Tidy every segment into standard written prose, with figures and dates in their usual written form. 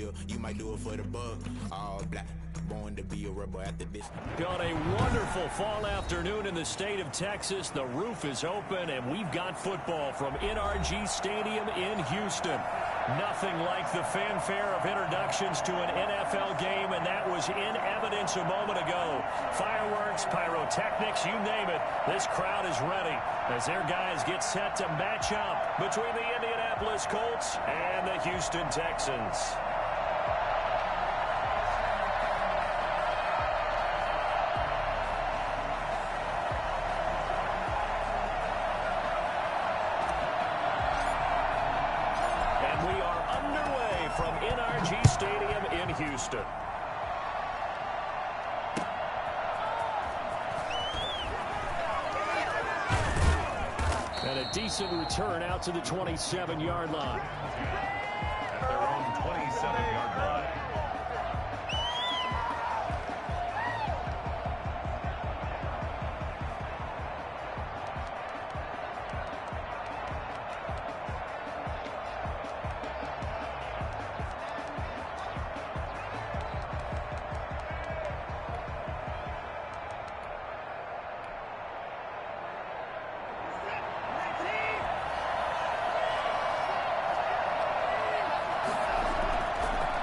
real. You might do it for the buck. All black. Born to be a rebel after this. Got a wonderful fall afternoon in the state of Texas. The roof is open, and we've got football from NRG Stadium in Houston. Nothing like the fanfare of introductions to an NFL game, and that was in evidence a moment ago. Fireworks, pyrotechnics, you name it. This crowd is ready as their guys get set to match up between the Indianapolis Colts and the Houston Texans. From NRG Stadium in Houston. And a decent return out to the 27-yard line. Their own 27-yard line.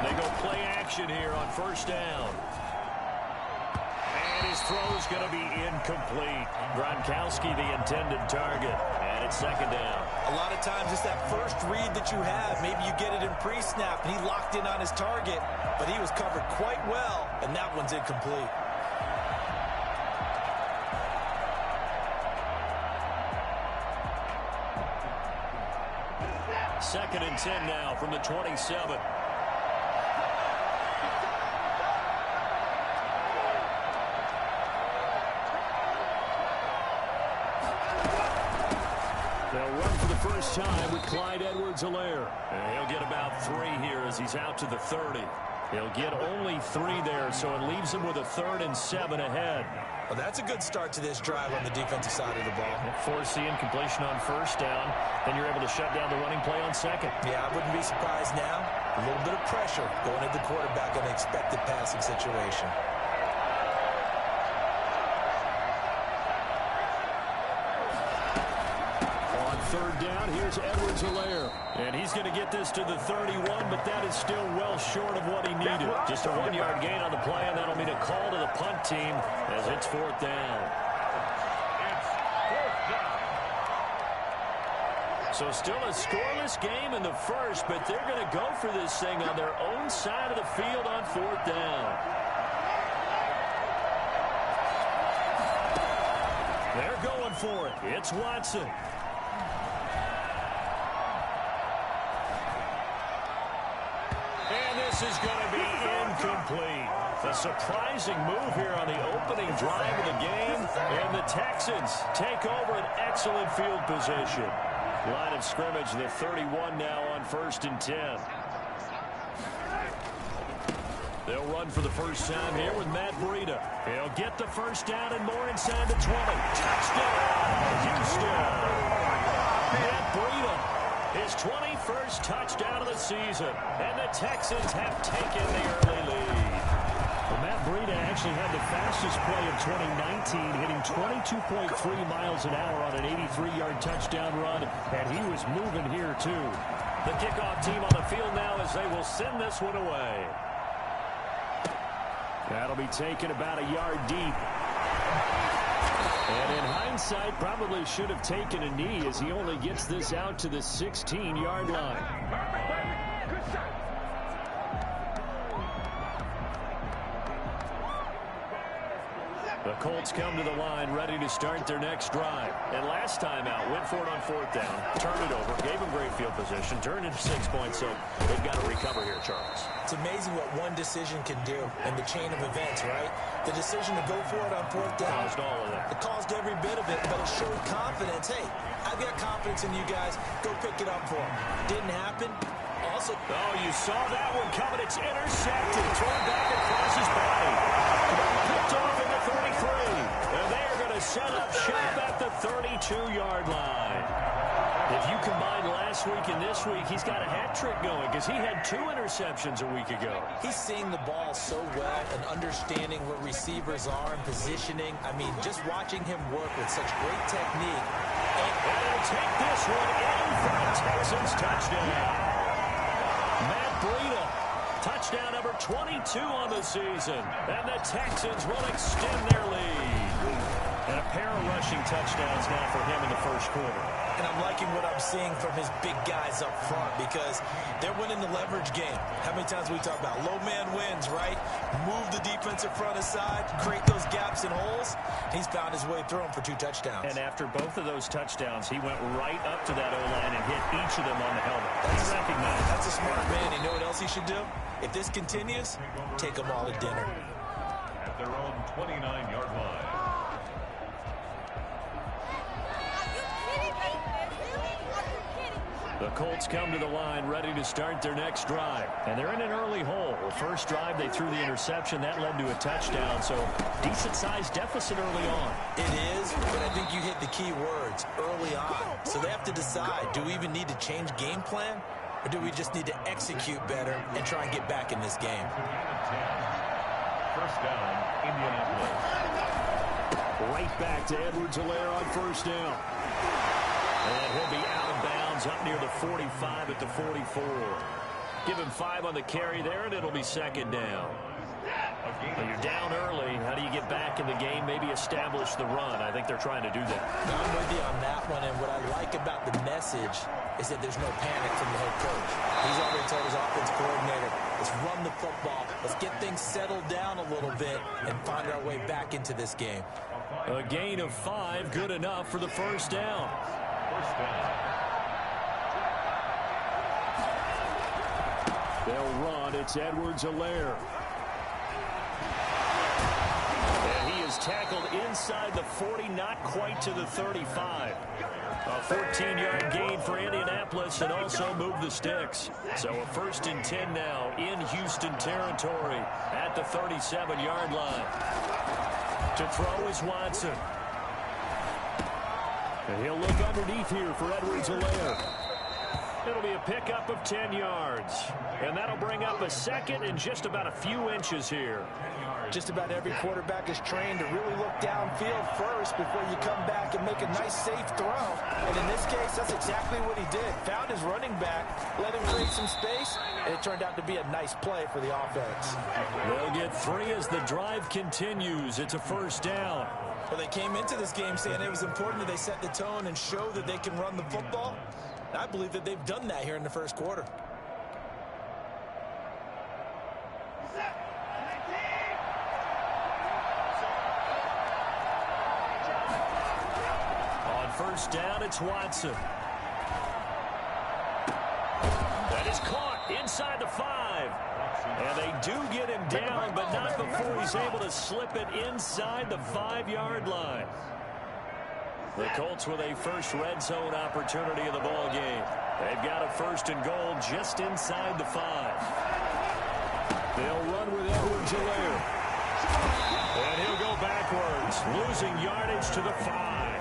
They go play action here on first down. And his throw's going to be incomplete. Gronkowski, the intended target. And it's second down. A lot of times it's that first read that you have. Maybe you get it in pre-snap, and he locked in on his target, but he was covered quite well, and that one's incomplete. Second and 10 now from the 27. They'll run for the first time with Clyde Edwards-Helaire. And he'll get about 3 here as he's out to the 30. He'll get only 3 there, so it leaves him with a 3rd and 7 ahead. Well, that's a good start to this drive on the defensive side of the ball. Force the incompletion on first down. Then you're able to shut down the running play on second. Yeah, I wouldn't be surprised now. A little bit of pressure going at the quarterback on the expected passing situation. Third down, here's Edwards-Helaire. And he's going to get this to the 31, but that is still well short of what he needed. Just a 1-yard gain on the play, and that'll mean a call to the punt team as it's 4th down. So still a scoreless game in the first, but they're going to go for this thing on their own side of the field on 4th down. They're going for it. It's Watson. This is going to be incomplete. A surprising move here on the opening drive of the game. And the Texans take over an excellent field position. Line of scrimmage, the 31 now on 1st and 10. They'll run for the first time here with Matt Breida. He'll get the first down and more inside the 20. Touchdown, Houston. Matt Breida. His 21st touchdown of the season, and the Texans have taken the early lead. Well, Matt Breida actually had the fastest play of 2019, hitting 22.3 miles an hour on an 83-yard touchdown run, and he was moving here too. The kickoff team on the field now as they will send this one away. That'll be taken about a yard deep. And in hindsight, probably should have taken a knee as he only gets this out to the 16-yard line. The Colts come to the line ready to start their next drive. And last time out, went for it on 4th down, turned it over, gave them great field position, turned into 6 points, so they've got to recover here, Charles. It's amazing what one decision can do in the chain of events, right? The decision to go for it on 4th down. Caused all of that. It caused every bit of it, but it showed confidence. Hey, I've got confidence in you guys. Go pick it up for them. Didn't happen. Also, oh, you saw that one coming. It's intercepted. Thrown back across his body. Picked off in the 33. And they are going to set up shop at the 32-yard line. If you combine last week and this week, he's got a hat trick going because he had 2 interceptions a week ago. He's seeing the ball so well and understanding where receivers are and positioning. I mean, just watching him work with such great technique. And he'll take this one in for a Texans touchdown. Matt Breida, touchdown number 22 on the season. And the Texans will extend their lead. And a pair of rushing touchdowns now for him in the first quarter. And I'm liking what I'm seeing from his big guys up front because they're winning the leverage game. How many times we talk about low man wins, right? Move the defensive front aside, create those gaps and holes. He's found his way through them for 2 touchdowns. And after both of those touchdowns, he went right up to that O-line and hit each of them on the helmet. That's a smart man. You know what else he should do? If this continues, take them all to dinner. At their own 29-yard line. The Colts come to the line ready to start their next drive. And they're in an early hole. The first drive, they threw the interception. That led to a touchdown. So decent-sized deficit early on. It is, but I think you hit the key words, early on. So they have to decide, do we even need to change game plan? Or do we just need to execute better and try and get back in this game? First down, Indianapolis. Right back to Edwards-Helaire on first down. And he'll be out of bounds up near the 45 at the 44. Give him 5 on the carry there, and it'll be second down. When you're down early, how do you get back in the game, maybe establish the run? I think they're trying to do that. I'm with you on that one, and what I like about the message is that there's no panic from the head coach. He's already told his offense coordinator, let's run the football, let's get things settled down a little bit and find our way back into this game. A gain of 5, good enough for the first down. First down. They'll run. It's Edwards-Helaire. And he is tackled inside the 40, not quite to the 35. A 14-yard gain for Indianapolis and also move the sticks. So a 1st and 10 now in Houston territory at the 37-yard line. To throw is Watson. And he'll look underneath here for Edwards-Helaire. It'll be a pickup of 10 yards. And that'll bring up a second and just about a few inches here. Just about every quarterback is trained to really look downfield first before you come back and make a nice, safe throw. And in this case, that's exactly what he did. Found his running back, let him create some space, and it turned out to be a nice play for the offense. They'll get 3 as the drive continues. It's a first down. Well, they came into this game saying it was important that they set the tone and show that they can run the football. And I believe that they've done that here in the first quarter. On first down, it's Watson. That is caught inside the 5. And they do get him down, but not before he's able to slip it inside the 5-yard line. The Colts with a first red zone opportunity in the ball game. They've got a 1st and goal just inside the 5. They'll run with Edwards-Helaire. And he'll go backwards, losing yardage to the 5.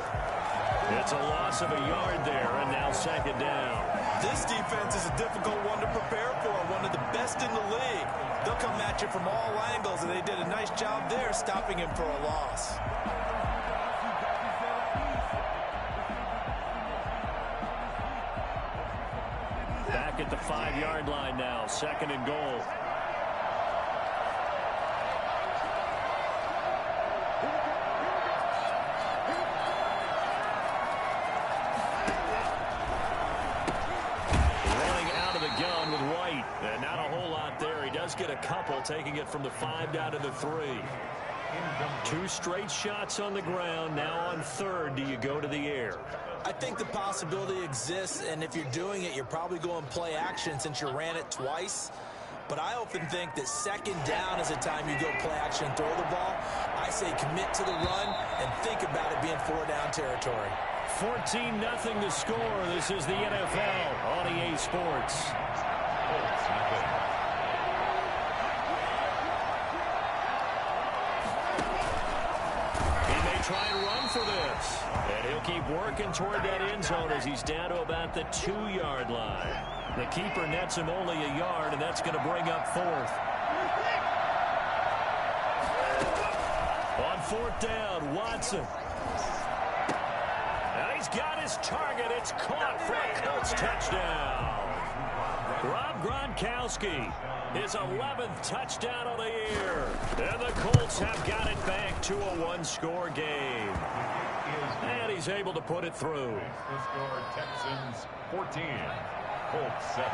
It's a loss of a yard there, and now second down. This defense is a difficult one to prepare for, one of the best in the league. They'll come at you from all angles, and they did a nice job there stopping him for a loss. Back at the 5-yard line now, 2nd and goal. Running out of the gun with White. And not a whole lot there. He does get a couple, taking it from the 5 down to the 3. 2 straight shots on the ground. Now on 3rd, do you go to the air? I think the possibility exists, and if you're doing it, you're probably going play action since you ran it twice. But I often think that 2nd down is a time you go play action and throw the ball. I say commit to the run and think about it being 4-down territory. 14-0 to score. This is the NFL on EA Sports. He may try and run for this. this. And he'll keep working toward that end zone as he's down to about the 2-yard line. The keeper nets him only a yard, and that's going to bring up 4th. On 4th down, Watson. And he's got his target. It's caught for a Colts touchdown. Rob Gronkowski, his 11th touchdown of the year. And the Colts have got it back to a 1-score game. And he's able to put it through. The score, Texans 14, Colts 7.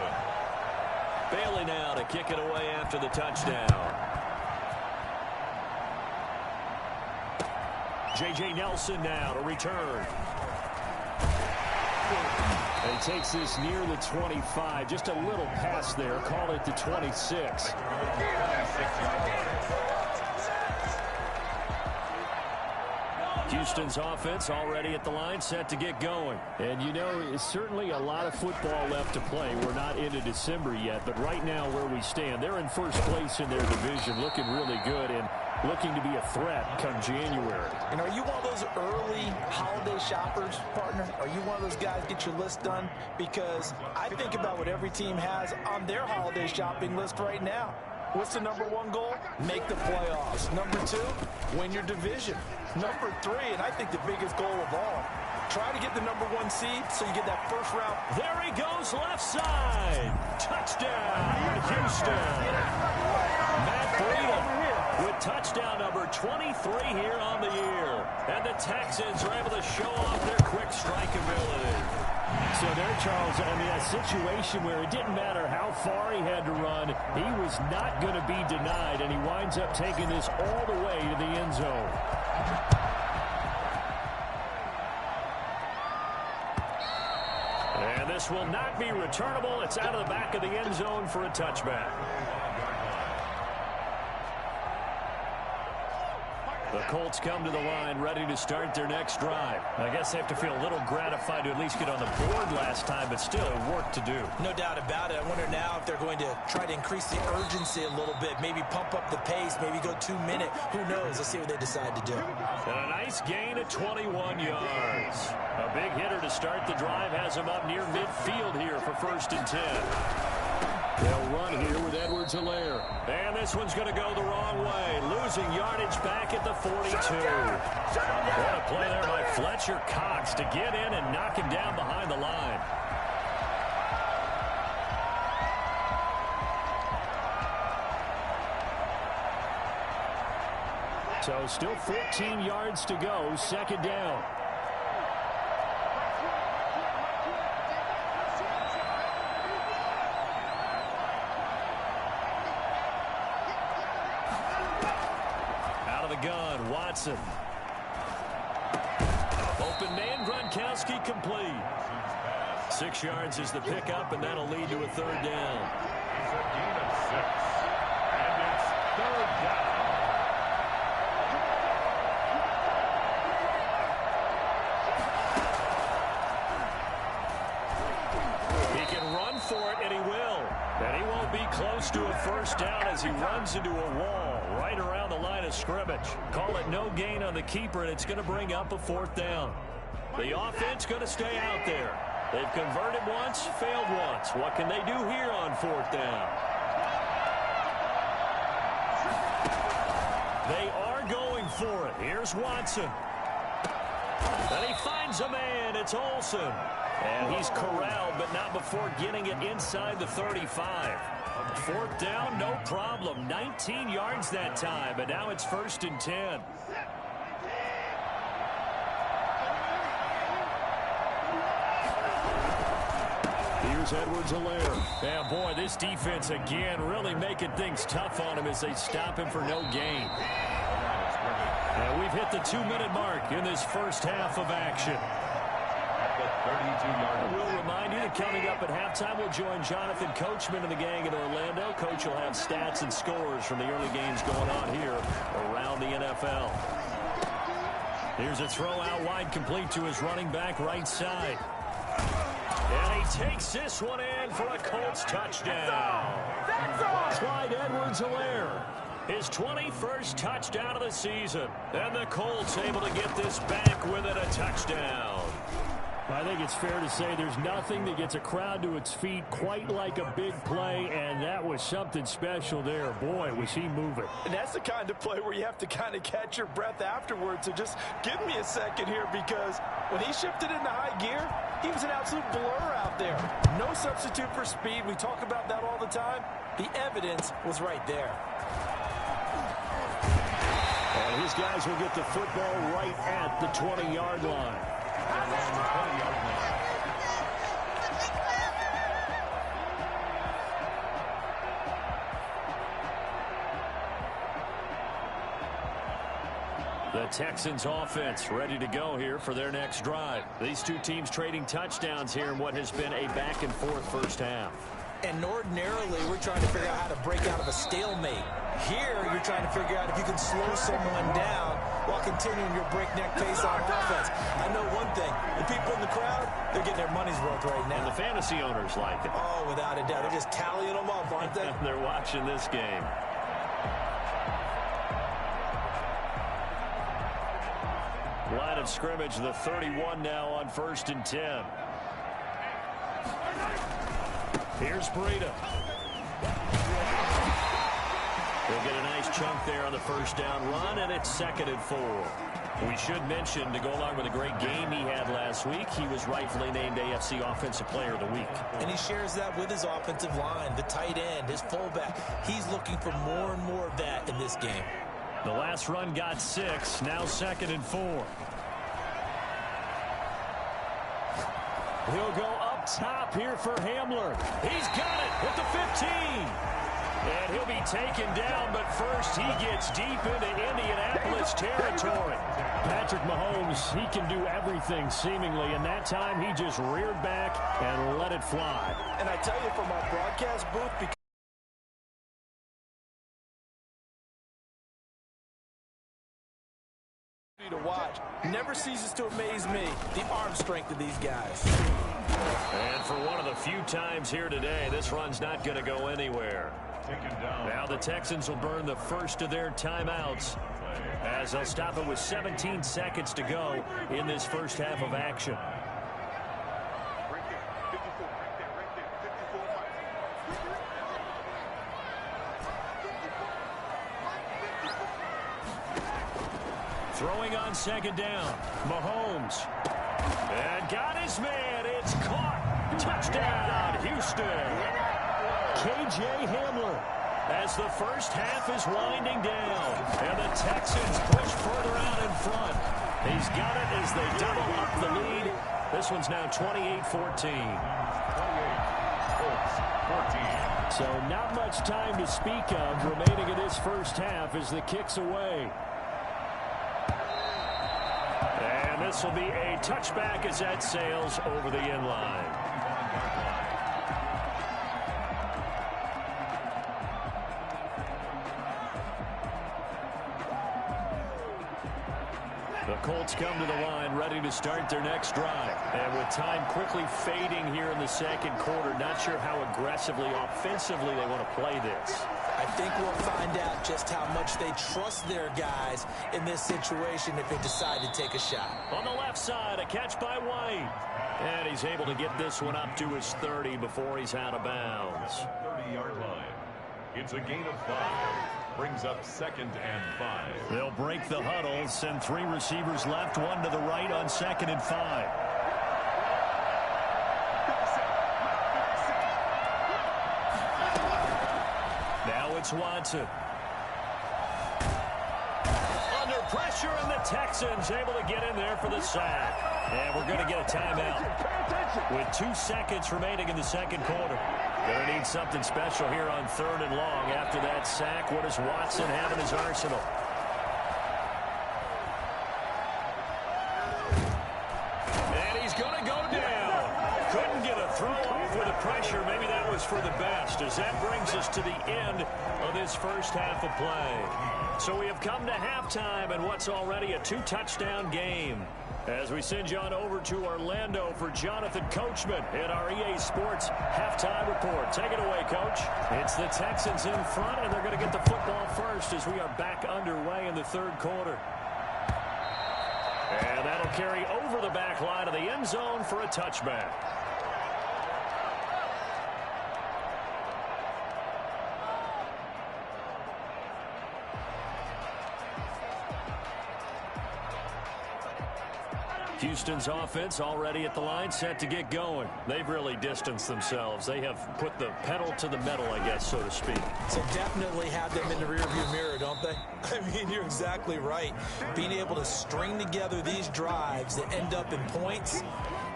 Bailey now to kick it away after the touchdown. J.J. Nelson now to return. And he takes this near the 25. Just a little pass there. Call it the 26. Houston's offense already at the line, set to get going. And, you know, it's certainly a lot of football left to play. We're not into December yet, but right now where we stand, they're in first place in their division, looking really good and looking to be a threat come January. And are you one of those early holiday shoppers, partner? Are you one of those guys get your list done? Because I think about what every team has on their holiday shopping list right now. What's the #1 goal? Make the playoffs. #2, win your division. #3, and I think the biggest goal of all, try to get the #1 seed so you get that first round. There he goes, left side. Touchdown, Houston. Matt Breida with touchdown number 23 here on the year. And the Texans are able to show off their quick strike ability. So there, Charles, I mean, a situation where it didn't matter how far he had to run, he was not going to be denied, and he winds up taking this all the way to the end zone. And this will not be returnable. It's out of the back of the end zone for a touchback. The Colts come to the line ready to start their next drive. I guess they have to feel a little gratified to at least get on the board last time, but still work to do. No doubt about it. I wonder now if they're going to try to increase the urgency a little bit, maybe pump up the pace, maybe go 2-minute. Who knows? Let's see what they decide to do. And a nice gain of 21 yards. A big hitter to start the drive has him up near midfield here for 1st and 10. They'll run here with Edwards-Helaire. And this one's going to go the wrong way. Losing yardage back at the 42. What a play there by Fletcher Cox to get in and knock him down behind the line. So still 14 yards to go. 2nd down. Gun, Watson. Open man, Gronkowski complete. 6 yards is the pickup, and that'll lead to a 3rd down. It's a gain of 6, and it's 3rd down. He can run for it, and he will. And he won't be close to a 1st down as he runs into a wall right around the line of scrimmage. Call it no gain on the keeper, and it's going to bring up a 4th down. The offense going to stay out there. They've converted once, failed once. What can they do here on 4th down? They are going for it. Here's Watson. And he finds a man. It's Olsen. And he's corralled, but not before getting it inside the 35. 4th down, no problem. 19 yards that time, but now it's 1st and 10. Here's Edwards-Helaire. And boy, this defense again really making things tough on him as they stop him for no gain. And we've hit the 2-minute mark in this first half of action. We'll remind you that coming up at halftime, we'll join Jonathan Coachman and the gang in Orlando. Coach will have stats and scores from the early games going on here around the NFL. Here's a throw out wide, complete to his running back right side. And he takes this one in for a Colts touchdown. Clyde Edwards-Helaire. His 21st touchdown of the season. And the Colts able to get this back with it, a touchdown. I think it's fair to say there's nothing that gets a crowd to its feet quite like a big play, and that was something special there. Boy, was he moving. And that's the kind of play where you have to kind of catch your breath afterwards. So just give me a second here, because when he shifted into high gear, he was an absolute blur out there. No substitute for speed. We talk about that all the time. The evidence was right there. And his guys will get the football right at the 20-yard line. The Texans offense ready to go here for their next drive. These two teams trading touchdowns here in what has been a back-and-forth first half. And ordinarily, we're trying to figure out how to break out of a stalemate. Here, you're trying to figure out if you can slow someone down while continuing your breakneck pace on offense. I know one thing. The people in the crowd, they're getting their money's worth right now. And the fantasy owners like it. Oh, without a doubt. They're just tallying them up, aren't they? They're watching this game. Line of scrimmage, the 31 now on 1st and 10. Here's Breida. They'll get a nice chunk there on the first down run, and it's 2nd and 4. We should mention, to go along with a great game he had last week, he was rightfully named AFC Offensive Player of the Week. And he shares that with his offensive line, the tight end, his fullback. He's looking for more and more of that in this game. The last run got 6, now 2nd and 4. He'll go up top here for Hamler. He's got it at the 15. And he'll be taken down, but first he gets deep into Indianapolis territory. Patrick Mahomes, he can do everything seemingly, and that time he just reared back and let it fly. And I tell you, from our broadcast booth, because to watch, never ceases to amaze me, the arm strength of these guys. And for one of the few times here today, this run's not going to go anywhere. Now the Texans will burn the first of their timeouts as they'll stop it with 17 seconds to go in this first half of action. Throwing on 2nd down, Mahomes. And got his man. It's caught. Touchdown, Houston. KJ Hamler. As the first half is winding down, and the Texans push further out in front. He's got it as they double up the lead. This one's now 28-14. So not much time to speak of remaining in this first half as the kick's away. And this will be a touchback as that sails over the end line. The Colts come to the line, ready to start their next drive. And with time quickly fading here in the second quarter, not sure how aggressively, offensively they want to play this. I think we'll find out just how much they trust their guys in this situation if they decide to take a shot. On the left side, a catch by White. And he's able to get this one up to his 30 before he's out of bounds. 30-yard line. It's a gain of 5. Brings up 2nd and 5. They'll break the huddle, send 3 receivers left, 1 to the right on 2nd and 5. Now it's Watson. Under pressure, and the Texans able to get in there for the sack. And we're going to get a timeout with 2 seconds remaining in the second quarter. Going to need something special here on 3rd and long after that sack. What does Watson have in his arsenal? And he's going to go down. Couldn't get a throw off with the pressure. Maybe that was for the best, as that brings us to the end of this first half of play. So we have come to halftime and what's already a 2-touchdown game. As we send you on over to Orlando for Jonathan Coachman in our EA Sports halftime report. Take it away, Coach. It's the Texans in front, and they're going to get the football first as we are back underway in the third quarter. And that'll carry over the back line of the end zone for a touchback. Houston's offense already at the line, set to get going. They've really distanced themselves. They have put the pedal to the metal, I guess, so to speak. So definitely have them in the rearview mirror, don't they? I mean, you're exactly right. Being able to string together these drives that end up in points,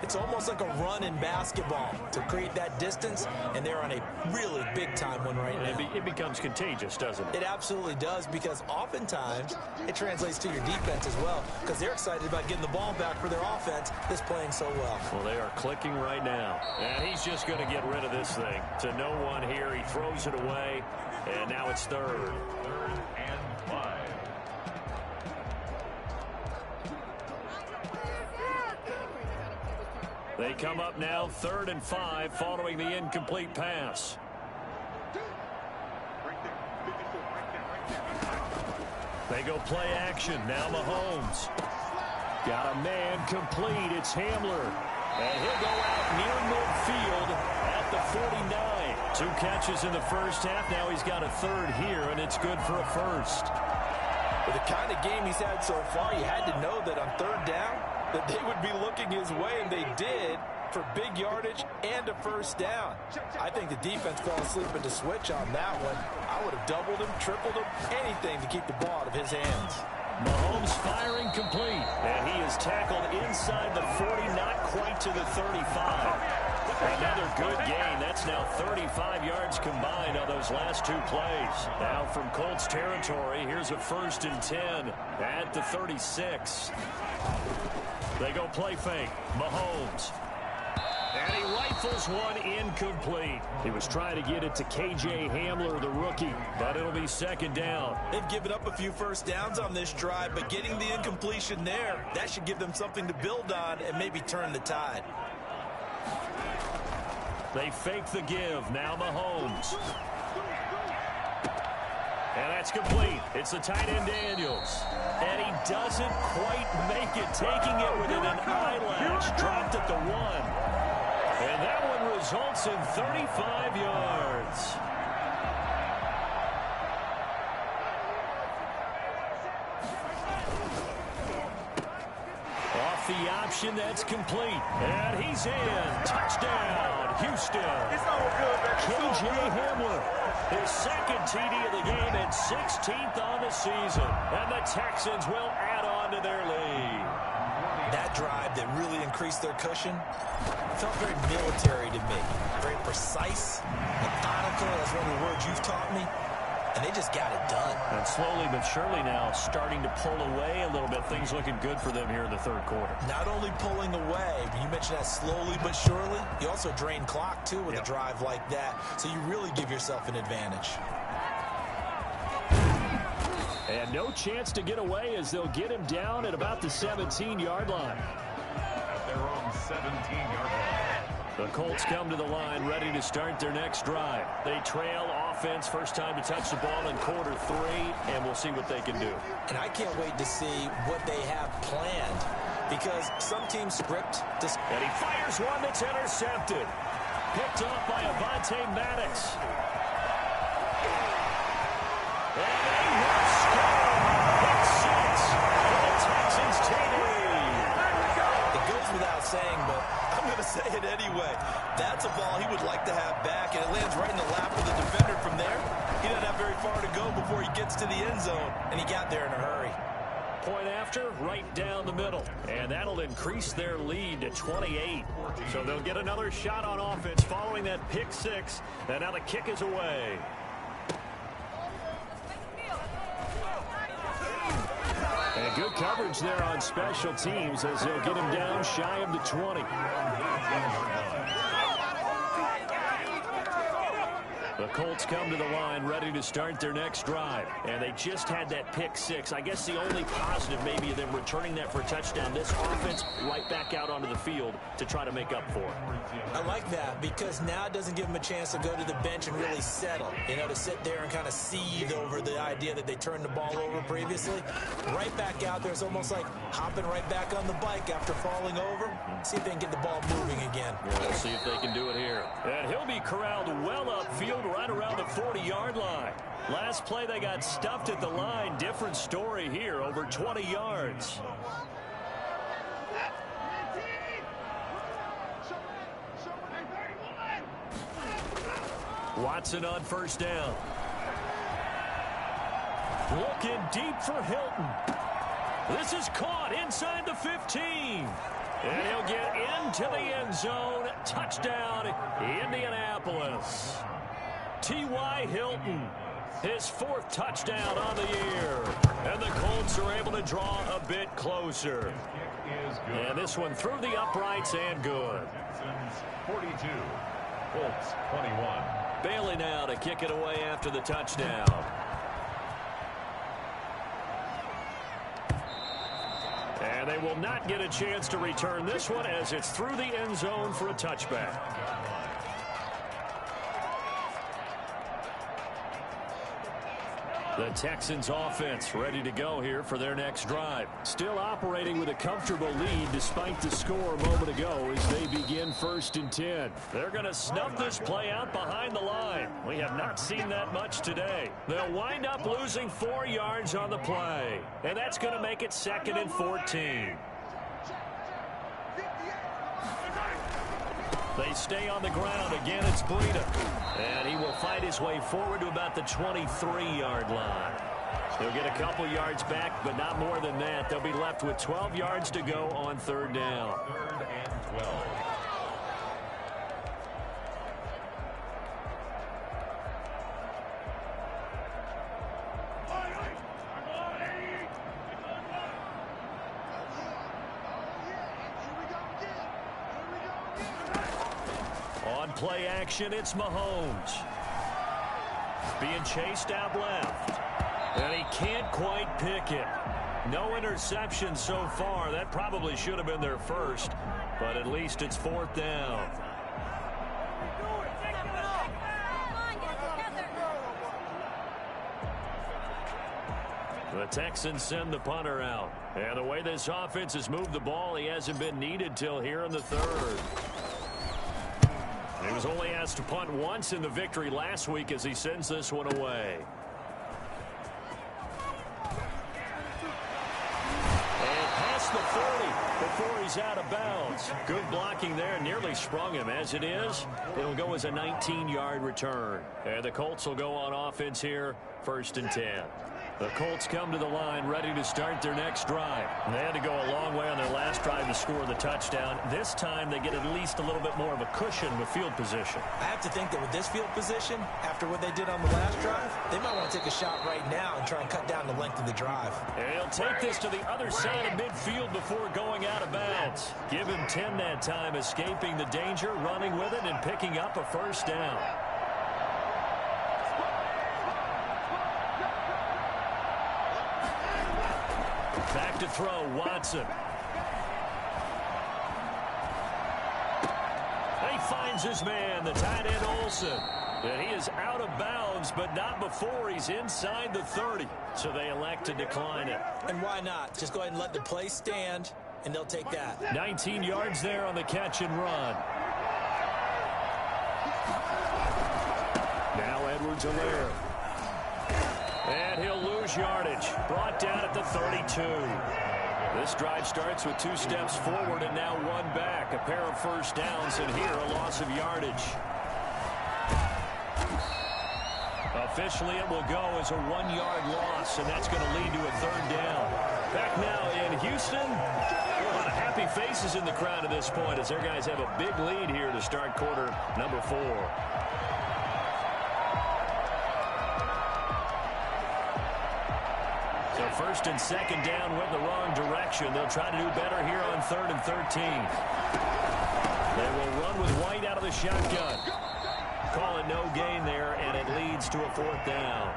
it's almost like a run in basketball to create that distance, and they're on a really big-time one right now. It becomes contagious, doesn't it? It absolutely does, because oftentimes it translates to your defense as well, because they're excited about getting the ball back for their offense that's playing so well. Well, they are clicking right now. And he's just going to get rid of this thing. To no one here. He throws it away, and now it's third. 3rd and 5. They come up now 3rd and 5 following the incomplete pass. They go play action. Now Mahomes. Got a man complete. It's Hamler. And he'll go out near midfield at the 49. 2 catches in the first half. Now he's got a third here, and it's good for a first. With the kind of game he's had so far, you had to know that on 3rd down, that they would be looking his way, and they did, for big yardage and a first down. I think the defense fell asleep at the switch on that one. I would have doubled him, tripled him, anything to keep the ball out of his hands. Mahomes firing complete, and he is tackled inside the 40, not quite to the 35. Another good gain. That's now 35 yards combined on those last 2 plays. Now from Colts territory, here's a 1st and 10 at the 36. They go play fake. Mahomes. And he rifles one incomplete. He was trying to get it to K.J. Hamler, the rookie, but it'll be 2nd down. They've given up a few first downs on this drive, but getting the incompletion there, that should give them something to build on and maybe turn the tide. They fake the give. Now Mahomes. And that's complete. It's the tight end Daniels. And he doesn't quite make it, taking it within an eyelash. Dropped at the 1. And that one results in 35 yards. Off the option, that's complete. And he's in. Touchdown, Houston. K.J. Hamler, his 2nd TD of the game and 16th on the season. And the Texans will add on to their lead. That drive that really increased their cushion felt very military to me. Very precise, methodical, that's one of the words you've taught me. And they just got it done. And slowly but surely now starting to pull away a little bit. Things looking good for them here in the 3rd quarter. Not only pulling away, but you mentioned that slowly but surely. You also drain clock, too, with a drive like that. So you really give yourself an advantage. And no chance to get away as they'll get him down at about the 17-yard line. At their own 17-yard line. The Colts come to the line ready to start their next drive. They trail offense, first time to touch the ball in quarter 3, and we'll see what they can do. And I can't wait to see what they have planned, because some teams script. And he fires one that's intercepted. Picked off by Avonte Maddox. And they will score. Pick 6 for the Texans TD. It goes without saying, but I'm going to say it anyway. That's a ball he would like to have back, and it lands right in the lap of the defender from there. He doesn't have very far to go before he gets to the end zone, and he got there in a hurry. Point after, right down the middle. And that'll increase their lead to 28. So they'll get another shot on offense following that pick 6. And now the kick is away. And good coverage there on special teams as they'll get him down shy of the 20. The Colts come to the line ready to start their next drive. And they just had that pick six. I guess the only positive maybe of them returning that for a touchdown. This offense right back out onto the field to try to make up for it. I like that because now it doesn't give them a chance to go to the bench and really settle. You know, to sit there and kind of seethe over the idea that they turned the ball over previously. Right back out there, it's almost like hopping right back on the bike after falling over. See if they can get the ball moving again. Yeah, we'll see if they can do it here. And he'll be corralled well upfield right around the 40-yard line. Last play, they got stuffed at the line. Different story here, over 20 yards. Watson on first down. Looking deep for Hilton. This is caught inside the 15. And he'll get into the end zone. Touchdown, Indianapolis. T.Y. Hilton, his fourth touchdown on the year. And the Colts are able to draw a bit closer. And this one through the uprights and good. 42, Colts 21. Bailey now to kick it away after the touchdown. And they will not get a chance to return this one as it's through the end zone for a touchback. The Texans offense ready to go here for their next drive. Still operating with a comfortable lead despite the score a moment ago as they begin 1st and 10. They're going to snuff this play out behind the line. We have not seen that much today. They'll wind up losing 4 yards on the play. And that's going to make it 2nd and 14. They stay on the ground. Again, it's Breida. And he will fight his way forward to about the 23-yard line. He'll get a couple yards back, but not more than that. They'll be left with 12 yards to go on 3rd down. 3rd and 12. Play action, it's Mahomes. Being chased out left. And he can't quite pick it. No interception so far. That probably should have been their first. But at least it's 4th down. The Texans send the punter out. And the way this offense has moved the ball, he hasn't been needed till here in the 3rd. He was only asked to punt once in the victory last week as he sends this one away. And past the 40 before he's out of bounds. Good blocking there, nearly sprung him. As it is, it'll go as a 19-yard return. And the Colts will go on offense here, 1st and 10. The Colts come to the line ready to start their next drive. They had to go a long way on their last drive to score the touchdown. This time they get at least a little bit more of a cushion with field position. I have to think that with this field position, after what they did on the last drive, they might want to take a shot right now and try and cut down the length of the drive. And he'll take this to the other side of midfield before going out of bounds. Give him 10 that time, escaping the danger, running with it, and picking up a 1st down. Back to throw, Watson. He finds his man, the tight end Olsen. And he is out of bounds, but not before he's inside the 30. So they elect to decline it. And why not? Just go ahead and let the play stand, and they'll take that. 19 yards there on the catch and run. Now Edwards-Helaire. And he'll lose yardage. Brought down at the 32. This drive starts with 2 steps forward and now 1 back. A pair of 1st downs, and here a loss of yardage. Officially, it will go as a 1-yard loss, and that's going to lead to a 3rd down. Back now in Houston. A lot of happy faces in the crowd at this point as their guys have a big lead here to start quarter number 4. So 1st and 2nd down went the wrong direction. They'll try to do better here on 3rd and 13. They will run with White out of the shotgun. Call it no gain there, and leads to a 4th down.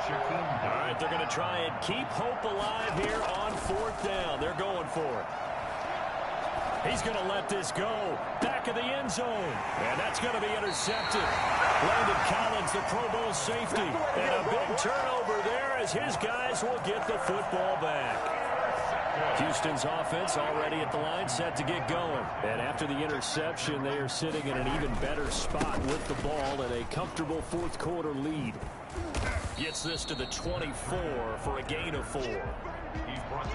All right, they're going to try and keep hope alive here on 4th down. They're going for it. He's going to let this go. Back of the end zone. And that's going to be intercepted. Landon Collins, the Pro Bowl safety. And a big turnover there as his guys will get the football back. Houston's offense already at the line, set to get going. And after the interception, they are sitting in an even better spot with the ball and a comfortable 4th quarter lead. Gets this to the 24 for a gain of 4.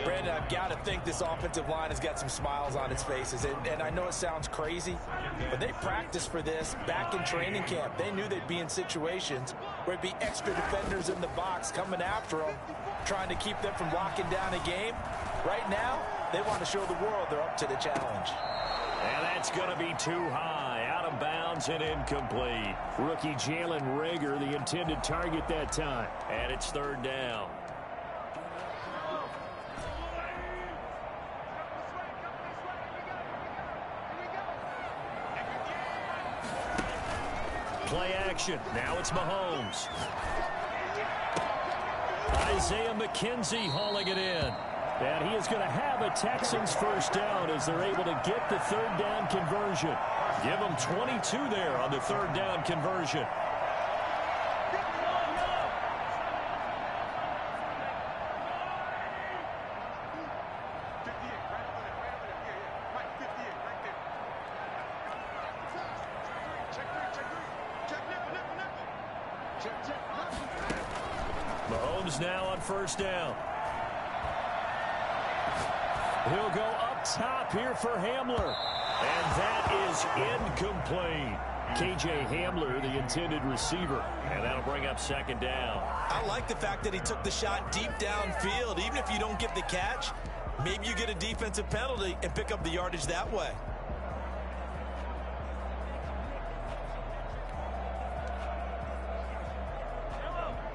Brandon, I've got to think this offensive line has got some smiles on its faces. And I know it sounds crazy, but they practiced for this back in training camp. They knew they'd be in situations where it'd be extra defenders in the box coming after them, trying to keep them from locking down a game. Right now, they want to show the world they're up to the challenge. And that's going to be too high. Out of bounds and incomplete. Rookie Jalen Reagor, the intended target that time. And it's 3rd down. Play action. Now it's Mahomes. Isaiah McKenzie hauling it in. And he is going to have a Texans 1st down as they're able to get the 3rd down conversion. Give them 22 there on the 3rd down conversion. Mahomes now on 1st down. He'll go up top here for Hamler. And that is incomplete. KJ Hamler, the intended receiver. And that'll bring up 2nd down. I like the fact that he took the shot deep downfield. Even if you don't get the catch, maybe you get a defensive penalty and pick up the yardage that way.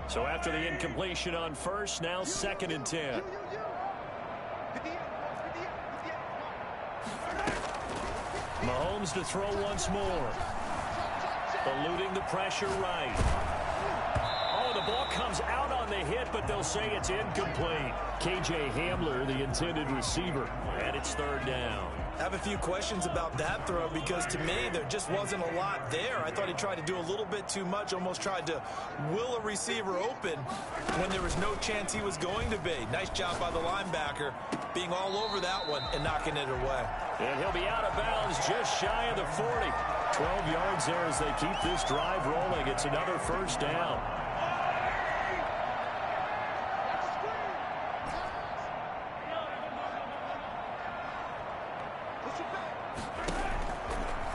So after the incompletion on 1st, now 2nd and 10. Mahomes to throw once more. Eluding the pressure right. Oh, the ball comes out on the hit, but they'll say it's incomplete. KJ Hamler, the intended receiver, and it's 3rd down. I have a few questions about that throw because to me there just wasn't a lot there. I thought he tried to do a little bit too much, almost tried to will a receiver open when there was no chance he was going to be. Nice job by the linebacker being all over that one and knocking it away. And he'll be out of bounds just shy of the 40. 12 yards there as they keep this drive rolling. It's another 1st down.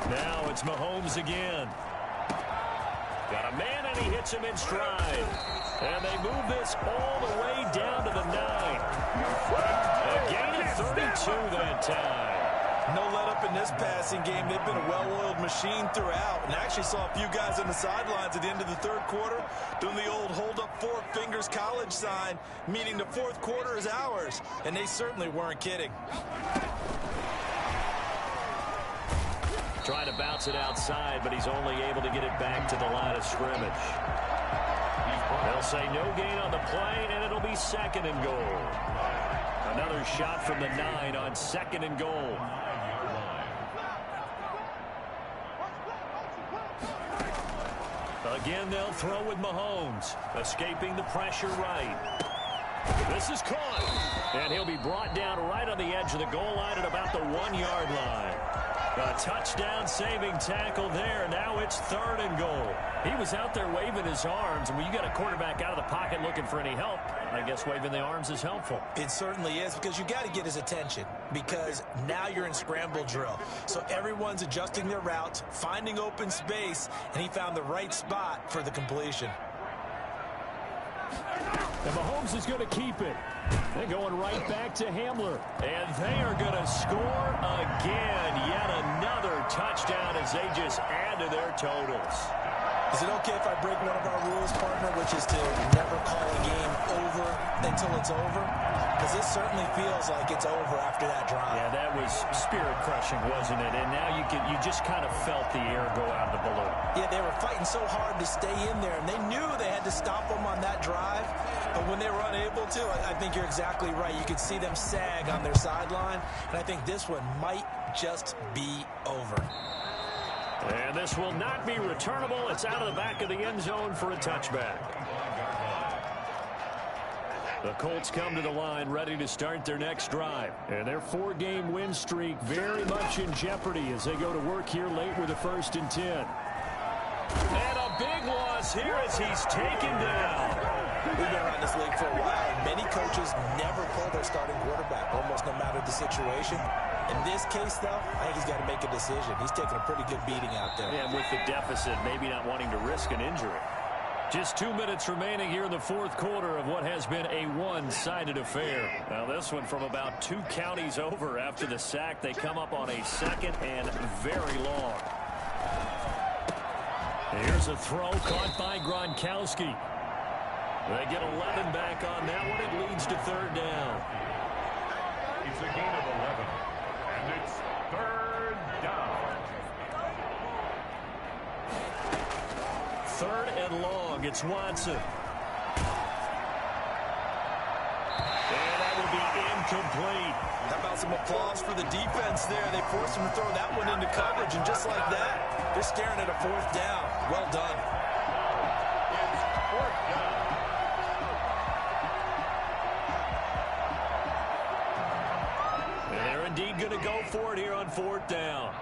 Now it's Mahomes again. Got a man, and he hits him in stride. And they move this all the way down to the 9. A gain of 32 that time. No let up in this passing game. They've been a well-oiled machine throughout. And I actually saw a few guys on the sidelines at the end of the 3rd quarter doing the old hold up 4 fingers college sign, meaning the 4th quarter is ours. And they certainly weren't kidding. Trying to bounce it outside, but he's only able to get it back to the line of scrimmage. They'll say no gain on the play, and it'll be 2nd and goal. Another shot from the 9 on 2nd and goal. Again, they'll throw with Mahomes, escaping the pressure right. This is caught, and he'll be brought down right on the edge of the goal line at about the 1-yard line. A touchdown-saving tackle there. Now it's 3rd and goal. He was out there waving his arms, and when you got a quarterback out of the pocket looking for any help, I guess waving the arms is helpful. It certainly is, because you got to get his attention, because now you're in scramble drill. So everyone's adjusting their routes, finding open space, and he found the right spot for the completion. And Mahomes is going to keep it. They're going right back to Hamler. And they are going to score again. Yet another touchdown as they just add to their totals. Is it okay if I break one of our rules, partner, which is to never call a game over and until it's over? Because this certainly feels like it's over after that drive. Yeah, that was spirit-crushing, wasn't it? And now you just kind of felt the air go out of the balloon. Yeah, they were fighting so hard to stay in there, and they knew they had to stop them on that drive. But when they were unable to, I think you're exactly right. You could see them sag on their sideline, and I think this one might just be over. And this will not be returnable. It's out of the back of the end zone for a touchback. The Colts come to the line ready to start their next drive. And their 4-game win streak very much in jeopardy as they go to work here late with a 1st and 10. And a big loss here as he's taken down. We've been around this league for a while, and many coaches never pull their starting quarterback, almost no matter the situation. In this case, though, I think he's got to make a decision. He's taking a pretty good beating out there. And with the deficit, maybe not wanting to risk an injury. Just 2 minutes remaining here in the 4th quarter of what has been a one-sided affair. Now this one from about 2 counties over after the sack. They come up on a 2nd and very long. Here's a throw caught by Gronkowski. They get 11 back on that one. It leads to 3rd down. It's a gain of 11, and it's 3rd down. 3rd and long. It's Watson. And that will be incomplete. How about some applause for the defense there? They forced him to throw that one into coverage, and just like that, they're staring at a 4th down. Well done. It's 4th down. And they're indeed going to go for it here on 4th down.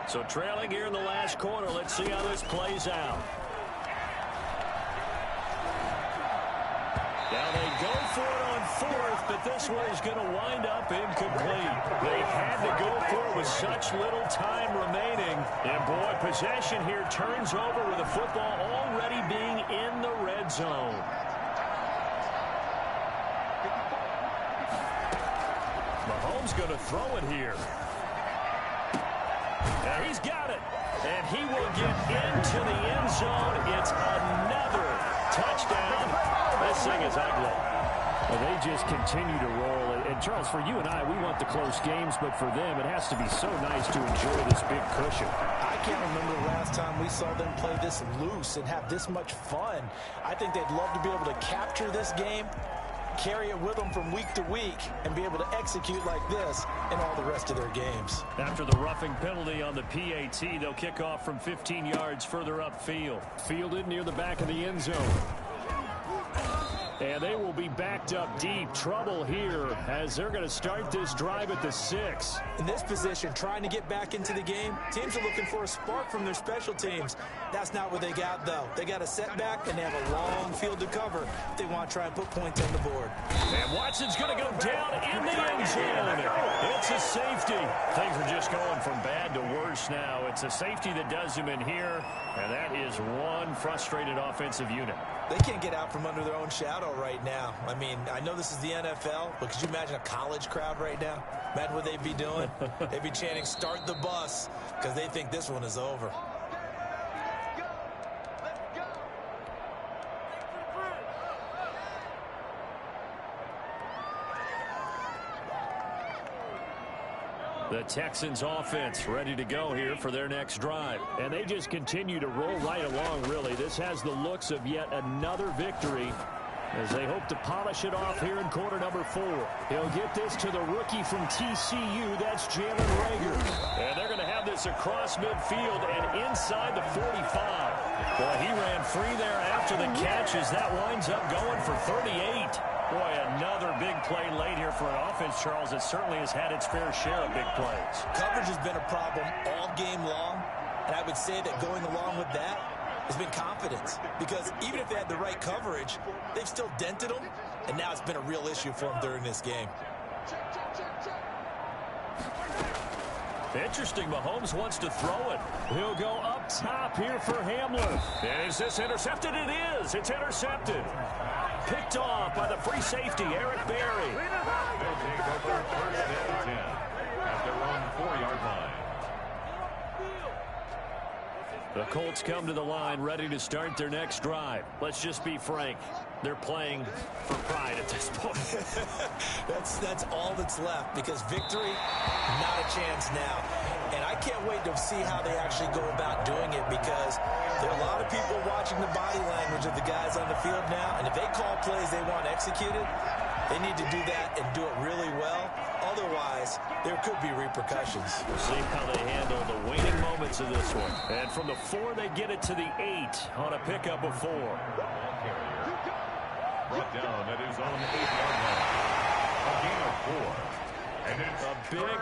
So trailing here in the last quarter. Let's see how this plays out. Now they go for it on 4th, but this one is going to wind up incomplete. They had to go for it with such little time remaining. And boy, possession here turns over with the football already being in the red zone. Mahomes going to throw it here. And he's got it. And he will get into the end zone. It's another touchdown. This thing is ugly. Well, they just continue to roll. And, Charles, for you and I, we want the close games, but for them, it has to be so nice to enjoy this big cushion. I can't remember the last time we saw them play this loose and have this much fun. I think they'd love to be able to capture this game, carry it with them from week to week, and be able to execute like this in all the rest of their games. After the roughing penalty on the PAT, they'll kick off from 15 yards further upfield. Fielded near the back of the end zone. And they will be backed up deep. Trouble here as they're going to start this drive at the 6. In this position, trying to get back into the game, teams are looking for a spark from their special teams. That's not what they got, though. They got a setback, and they have a long field to cover if they want to try and put points on the board. And Watson's going to go down in the end zone. It's a safety. Things are just going from bad to worse now. It's a safety that does him in here, and that is one frustrated offensive unit. They can't get out from under their own shadow right now. I mean, I know this is the NFL, but could you imagine a college crowd right now? Imagine what they'd be doing. They'd be chanting, "Start the bus," because they think this one is over. The Texans offense ready to go here for their next drive. And they just continue to roll right along, really. This has the looks of yet another victory as they hope to polish it off here in quarter number 4. He'll get this to the rookie from TCU. That's Jalen Reagor. And they're going to have this across midfield and inside the 45. Boy, he ran free there after the catch as that winds up going for 38. Boy, another big play late here for an offense, Charles, that certainly has had its fair share of big plays. Coverage has been a problem all game long, and I would say that going along with that has been confidence. Because even if they had the right coverage, they've still dented them, and now it's been a real issue for them during this game. Interesting, Mahomes wants to throw it. He'll go up top here for Hamler. And is this intercepted? It is. It's intercepted. Picked off by the free safety, Eric Berry. They'll take over 1st and 10 at their own 4-yard line. The Colts come to the line ready to start their next drive. Let's just be frank. They're playing for pride at this point. That's all that's left, because victory, not a chance now. And I can't wait to see how they actually go about doing it, because there are a lot of people watching the body language of the guys on the field now, and if they call plays they want executed, they need to do that and do it really well. Otherwise, there could be repercussions. We'll see how they handle the waning moments of this one. And from the 4, they get it to the 8 on a pickup of 4. Brought down at his own 8-yard line. A gain of 4. And it's a big